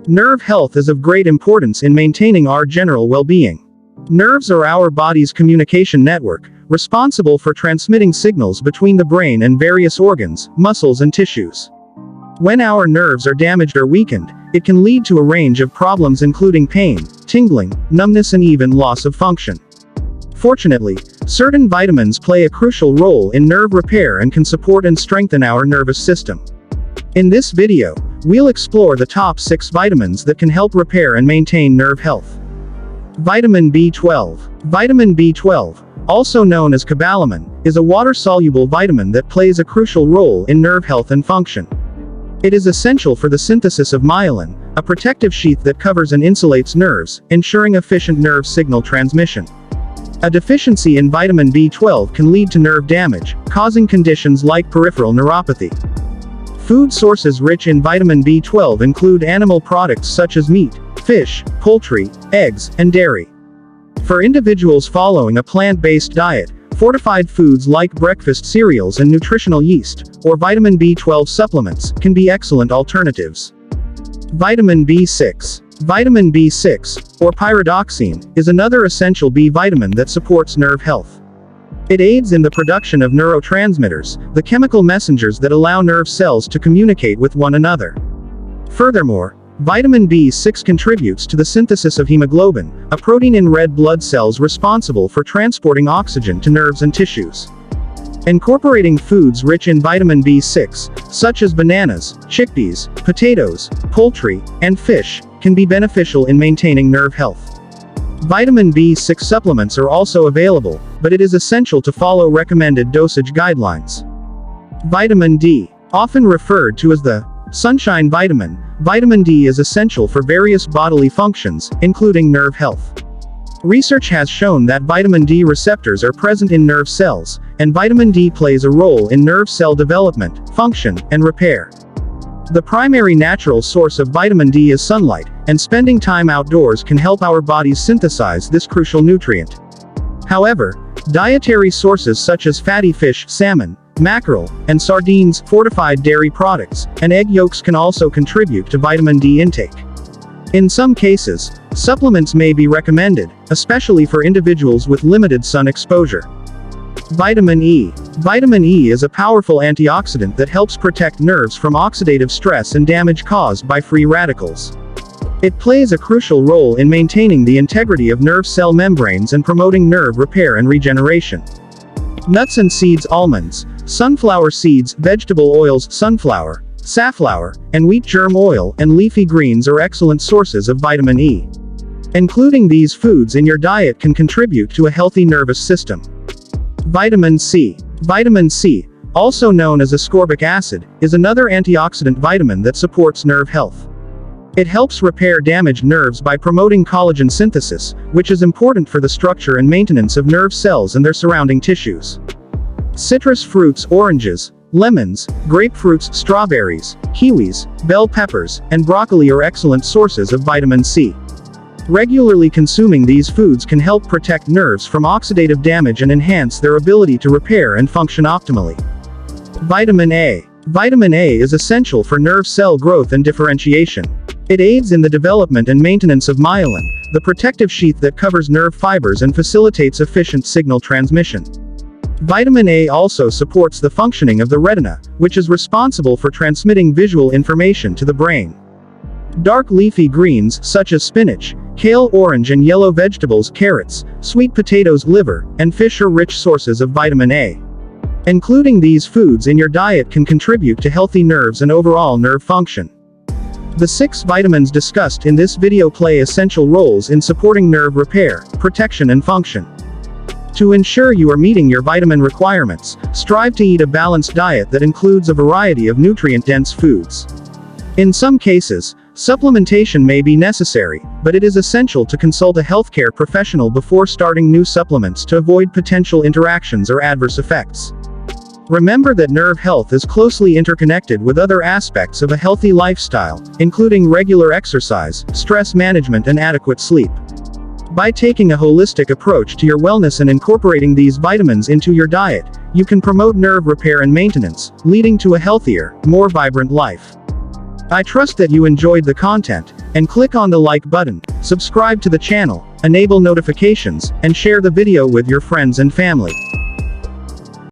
Nerve health is of great importance in maintaining our general well-being. Nerves are our body's communication network, responsible for transmitting signals between the brain and various organs, muscles and tissues. When our nerves are damaged or weakened, it can lead to a range of problems including pain, tingling, numbness and even loss of function. Fortunately, certain vitamins play a crucial role in nerve repair and can support and strengthen our nervous system. In this video, we'll explore the top 6 vitamins that can help repair and maintain nerve health. Vitamin B12. Vitamin B12, also known as cobalamin, is a water-soluble vitamin that plays a crucial role in nerve health and function. It is essential for the synthesis of myelin, a protective sheath that covers and insulates nerves, ensuring efficient nerve signal transmission. A deficiency in vitamin B12 can lead to nerve damage, causing conditions like peripheral neuropathy. Food sources rich in vitamin B12 include animal products such as meat, fish, poultry, eggs, and dairy. For individuals following a plant-based diet, fortified foods like breakfast cereals and nutritional yeast, or vitamin B12 supplements, can be excellent alternatives. Vitamin B6. Vitamin B6, or pyridoxine, is another essential B vitamin that supports nerve health. It aids in the production of neurotransmitters, the chemical messengers that allow nerve cells to communicate with one another. Furthermore, vitamin B6 contributes to the synthesis of hemoglobin, a protein in red blood cells responsible for transporting oxygen to nerves and tissues. Incorporating foods rich in vitamin B6, such as bananas, chickpeas, potatoes, poultry, and fish, can be beneficial in maintaining nerve health. Vitamin B6 supplements are also available, but it is essential to follow recommended dosage guidelines. Vitamin D. Often referred to as the sunshine vitamin, vitamin D is essential for various bodily functions, including nerve health. Research has shown that vitamin D receptors are present in nerve cells, and vitamin D plays a role in nerve cell development, function, and repair. The primary natural source of vitamin D is sunlight, and spending time outdoors can help our bodies synthesize this crucial nutrient. However, dietary sources such as fatty fish, salmon, mackerel, and sardines, fortified dairy products, and egg yolks can also contribute to vitamin D intake. In some cases, supplements may be recommended, especially for individuals with limited sun exposure. Vitamin E. Vitamin E is a powerful antioxidant that helps protect nerves from oxidative stress and damage caused by free radicals. It plays a crucial role in maintaining the integrity of nerve cell membranes and promoting nerve repair and regeneration. Nuts and seeds. Almonds, sunflower seeds, vegetable oils, sunflower, safflower, and wheat germ oil, and leafy greens are excellent sources of vitamin E. Including these foods in your diet can contribute to a healthy nervous system. Vitamin C. Vitamin C, also known as ascorbic acid, is another antioxidant vitamin that supports nerve health. It helps repair damaged nerves by promoting collagen synthesis, which is important for the structure and maintenance of nerve cells and their surrounding tissues. Citrus fruits. Oranges, lemons, grapefruits, strawberries, kiwis, bell peppers, and broccoli are excellent sources of vitamin C. Regularly consuming these foods can help protect nerves from oxidative damage and enhance their ability to repair and function optimally. Vitamin A. Vitamin A is essential for nerve cell growth and differentiation. It aids in the development and maintenance of myelin, the protective sheath that covers nerve fibers and facilitates efficient signal transmission. Vitamin A also supports the functioning of the retina, which is responsible for transmitting visual information to the brain. Dark leafy greens, such as spinach, kale, orange and yellow vegetables, carrots, sweet potatoes, liver, and fish are rich sources of vitamin A. Including these foods in your diet can contribute to healthy nerves and overall nerve function. The 6 vitamins discussed in this video play essential roles in supporting nerve repair, protection and function. To ensure you are meeting your vitamin requirements, strive to eat a balanced diet that includes a variety of nutrient-dense foods. In some cases, supplementation may be necessary, but it is essential to consult a healthcare professional before starting new supplements to avoid potential interactions or adverse effects. Remember that nerve health is closely interconnected with other aspects of a healthy lifestyle, including regular exercise, stress management and adequate sleep. By taking a holistic approach to your wellness and incorporating these vitamins into your diet, you can promote nerve repair and maintenance, leading to a healthier, more vibrant life. I trust that you enjoyed the content, And click on the like button, subscribe to the channel, enable notifications, and share the video with your friends and family.